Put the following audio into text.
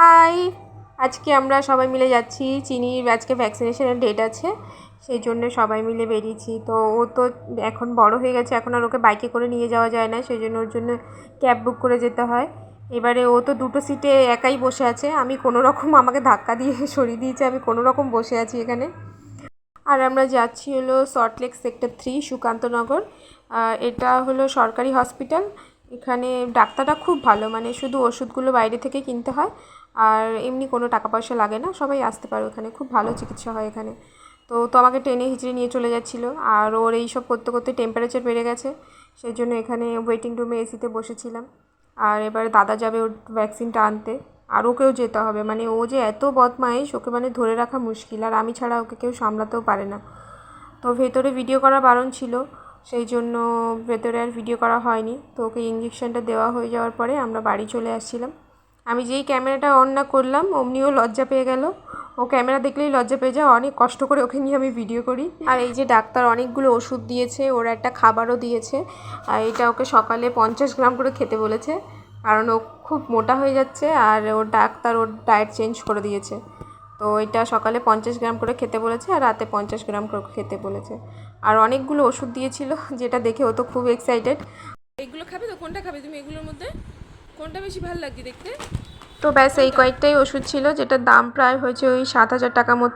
High, আজকে আমরা সবাই মিলে যাচ্ছি। চিনির আজকে ভ্যাকসিনেশনের ডেট আছে, সেই জন্য সবাই মিলে বেরিয়েছি। তো ও তো এখন বড় হয়ে গেছে, এখন আর ওকে বাইকে করে নিয়ে যাওয়া যায় না, সেই জন্য ওর জন্য ক্যাব বুক করে যেতে হয়। এবারে ও তো দুটো সিটে একাই বসে আছে, আমি কোনো রকম আমাকে ধাক্কা দিয়ে সরিয়ে দিয়েছে, আমি কোনো রকম বসে আছি এখানে। আর আমরা যাচ্ছি হলো সল্টলেক সেক্টর 3 সুকান্তনগর। এটা হলো সরকারি হসপিটাল। এখানে ডাক্তাররা খুব ভালো, মানে শুধু ওষুধগুলো বাইরে থেকে কিনতে হয়, আর এমনি কোনো টাকা পয়সা লাগে না, সবাই আসতে পারে ওখানে, খুব ভালো চিকিৎসা হয় এখানে। তো আমাকে টেনে হিচড়ে নিয়ে চলে যাচ্ছিলো, আর ওর এইসব করতে করতে টেম্পারেচার বেড়ে গেছে, সেই জন্য এখানে ওয়েটিং রুমে এসিতে বসেছিলাম। আর এবার দাদা যাবে ওর ভ্যাকসিনটা আনতে, আর ওকেও যেতে হবে, মানে ও যে এত বদমাইশ, ওকে মানে ধরে রাখা মুশকিল, আর আমি ছাড়া ওকে কেউ সামলাতেও পারে না। তো ভেতরে ভিডিও করা বারণ ছিল, সেই জন্য ভেতরে আর ভিডিও করা হয়নি। তো ওকে ইঞ্জেকশনটা দেওয়া হয়ে যাওয়ার পরে আমরা বাড়ি চলে আসছিলাম। আমি যেই ক্যামেরাটা অন না করলাম অমনিও লজ্জা পেয়ে গেল, ও ক্যামেরা দেখলেই লজ্জা পেয়ে যায়, অনেক কষ্ট করে ওকে নিয়ে আমি ভিডিও করি। আর এই যে ডাক্তার অনেকগুলো ওষুধ দিয়েছে, ওরা একটা খাবারও দিয়েছে, আর এটা ওকে সকালে 50 গ্রাম করে খেতে বলেছে, কারণ ও খুব মোটা হয়ে যাচ্ছে, আর ওর ডাক্তার ওর ডায়েট চেঞ্জ করে দিয়েছে। তো এটা সকালে 50 গ্রাম করে খেতে বলেছে, আর রাতে 50 গ্রাম করে খেতে বলেছে। আর অনেকগুলো ওষুধ দিয়েছিল, যেটা দেখে ও তো খুব এক্সাইটেড। এগুলো খাবে তো? কোনটা খাবে তুমি এগুলোর মধ্যে? কোনটা বেশি ভালো লাগছে দেখতে? তো ব্যাস এই কয়েকটাই ওষুধ ছিল, যেটার দাম প্রায় হয়েছে ওই 7,000 টাকা মতো।